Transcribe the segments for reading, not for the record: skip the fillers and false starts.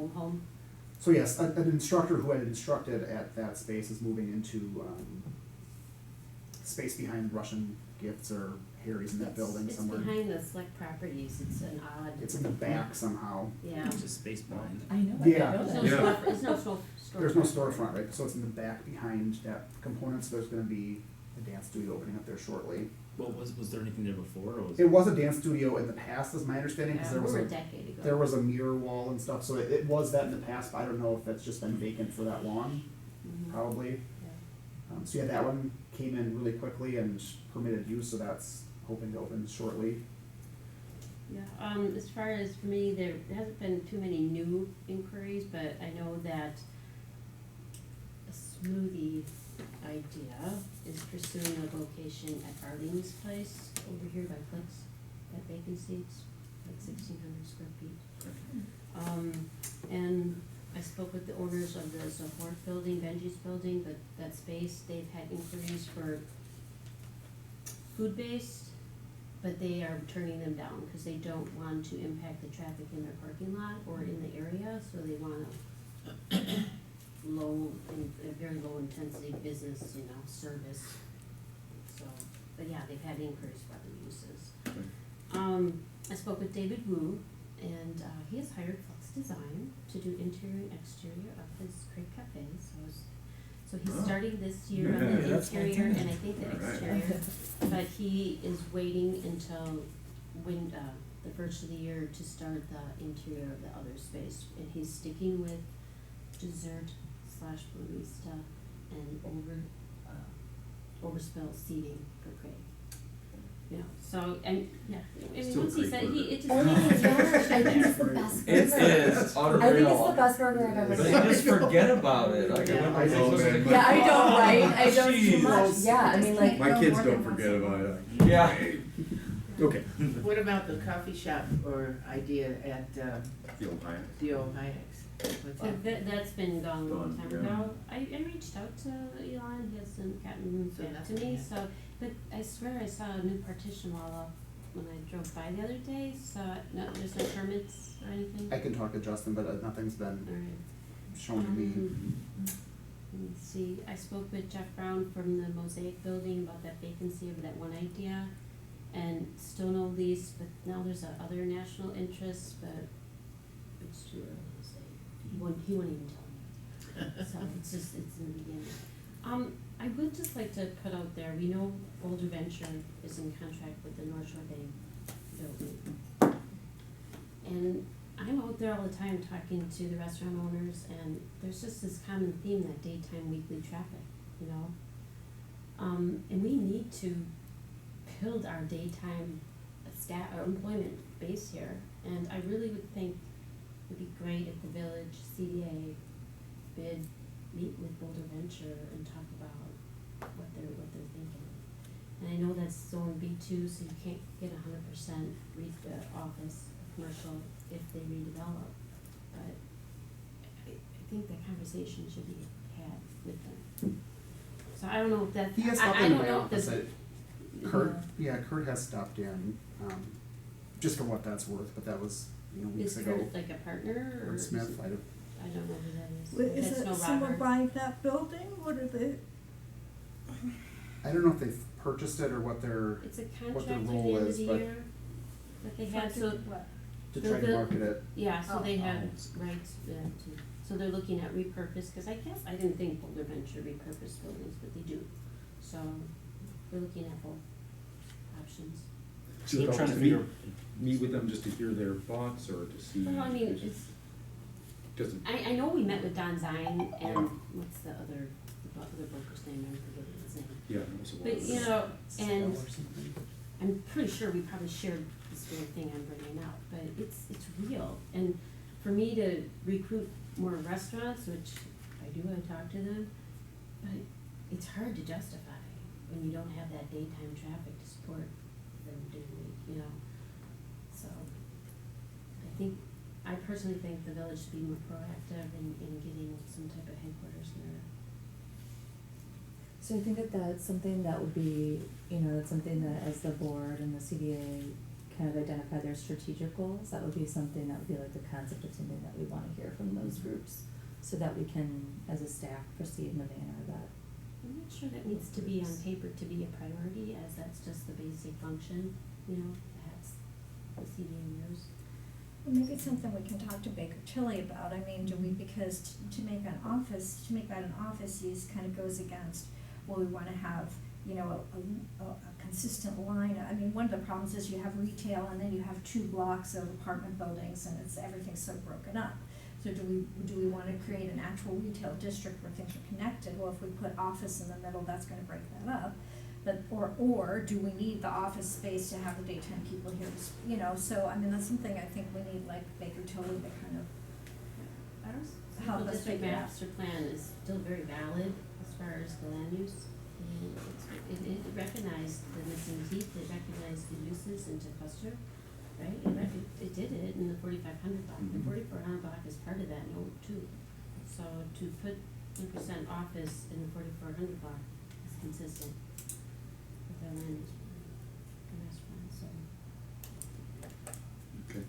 home? So yes, an instructor who had instructed at that space is moving into space behind Russian Gifts or Harry's in that building somewhere. It's behind the Select Properties, it's an odd. It's in the back somehow. Yeah. It's just space behind. I know. Yeah. I know There's that. no Yeah. store, there's no storefront. There's no storefront, right? So it's in the back behind that component, so there's gonna be a dance studio opening up there shortly. Well, was there anything there before, or was It was a dance studio in the past, is my understanding, Yeah, because there was over a decade ago. there was a mirror wall and stuff, so it was that in the past, but I don't know if that's just been vacant for that long, Mhm. probably. Yeah. So yeah, that one came in really quickly and permitted use, so that's hoping to open shortly. Yeah, as far as for me, there hasn't been too many new inquiries, but I know that a smoothie idea is pursuing a location at Arlene's place over here by Clicks, that vacancy, it's like 1,600 square feet. And I spoke with the owners of the Zohort building, Benji's building, but that space, they've had inquiries for food-based, but they are turning them down because they don't want to impact the traffic in their parking lot or in the area, so they want a very low intensity business, service. So, but yeah, they've had inquiries for other uses. I spoke with David Wu, and he has hired Flux Design to do interior and exterior of his Crepe Cafe, so he's starting this year on the That's interior and I fantastic. think the All right. exterior, but he is waiting until the first of the year to start the interior of the other space, and he's sticking with dessert / barista and overspill seating for Craig. So, and, yeah, I mean, Still once he great said, burger. it just. Oh, my gosh, I think it's the best burger. It is unreal. I think it's the best burger I've ever But seen. you just forget about it. Like, Yeah. I went to those- Yeah, I don't, right? I don't too Jeez. much. Yeah, I mean, like, My kids don't forget about it. Yeah. Okay. What about the coffee shop or idea at The old Hyatt. the old Hyatt's? What's So that? that's been gone a long Gone, time yeah. ago. I reached out to Elon, he hasn't gotten So back to nothing me, yet. so, but I swear I saw a new partition wall up when I drove by the other day, so there's no permits or anything? I can talk to Justin, but nothing's been Alright. shown to me. Let me see, I spoke with Jeff Brown from the Mosaic Building about that vacancy of that one idea, and still no lease, but now there's a other national interest, but it's too early to say. He won't even tell me. So it's in the beginning. I would just like to put out there, we know Boulder Venture is in contract with the North Shore Bank building. And I'm out there all the time talking to the restaurant owners, and there's just this common theme, that daytime weekly traffic, and we need to build our daytime or employment base here, and I really would think it'd be great if the village CDA meet with Boulder Venture and talk about what they're thinking. And I know that's zone B2, so you can't get 100% office commercial if they redevelop, but I think that conversation should be had with them. So I don't know if that, He has I stopped in don't my know if office. this. Kurt has stopped in, just for what that's worth, but that was, weeks Is ago. Kurt like a partner or? Kurt is Smith, it- I don't, I don't know who that is. Well, is That's it no someone Robert. buying that building? What are they? I don't know if they've purchased it or what their, It's a what their contract through role the end of is, the but year that they had, so, What? to The try to vil- market it. yeah, so they Oh. had rights to, so they're looking at repurpose, cause I guess, I didn't think Boulder Venture repurposed buildings, but they do. So, we're looking at both options. So they're Just trying to meet- figure. Meet with them just to hear their thoughts or to see. Well, I mean, it's, Doesn't. I know we met with Don Zine and Yeah. what's the other broker's name, I'm forgetting his name. Yeah, it was a while But, ago. and Or something. I'm pretty sure we probably shared this very thing I'm bringing up, but it's real. And for me to recruit more restaurants, which I do, I talk to them, but it's hard to justify when you don't have that daytime traffic to support them doing, So, I personally think the village should be more proactive in getting some type of headquarters there. so I think that that's something that would be, that's something that as the board and the CDA kind of identify their strategic goals. That would be something that would be like the concept of something that we wanna hear from those groups, so that we can, as a staff, proceed in the manner that. I'm not sure that needs to be on paper to be a priority, as that's just the basic function, you know, perhaps the CDA knows. Well, maybe it's something we can talk to Baker Tilly about. I mean, do we, because to make that an office use kind of goes against, well, we wanna have, you know, a consistent line. I mean, one of the problems is you have retail and then you have 2 blocks of apartment buildings and everything's so broken up. So do we wanna create an actual retail district where things are connected? Well, if we put office in the middle, that's gonna break that up. But, or do we need the office space to have the daytime people here, you know, so, I mean, that's something I think we need, like Baker Tilly to kind of Our help central us district figure out. master plan is still very valid as far as the land use. I mean, it recognized the missing teeth, it recognized the uses into cluster, right? It did it in the 4500 block, the 4400 block is part of that node too. So to put 10% office in the 4400 block is consistent with our land use plan, the master plan, so. Okay.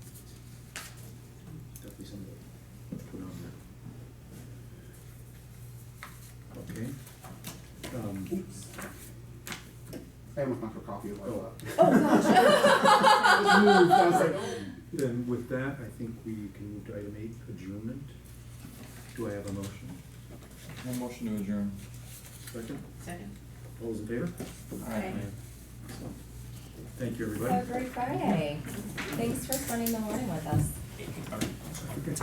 Definitely something to put on there. Okay. Oops. I almost went for coffee while Oh. Oh, gosh. I was like, Then with that, I think we can move to item 8, adjournment. Do I have a motion? One motion to adjourn. Second? Second. All those in favor? Aye. Excellent. Thank you, everybody. Have a great Friday. Thanks for spending the morning with us. okay.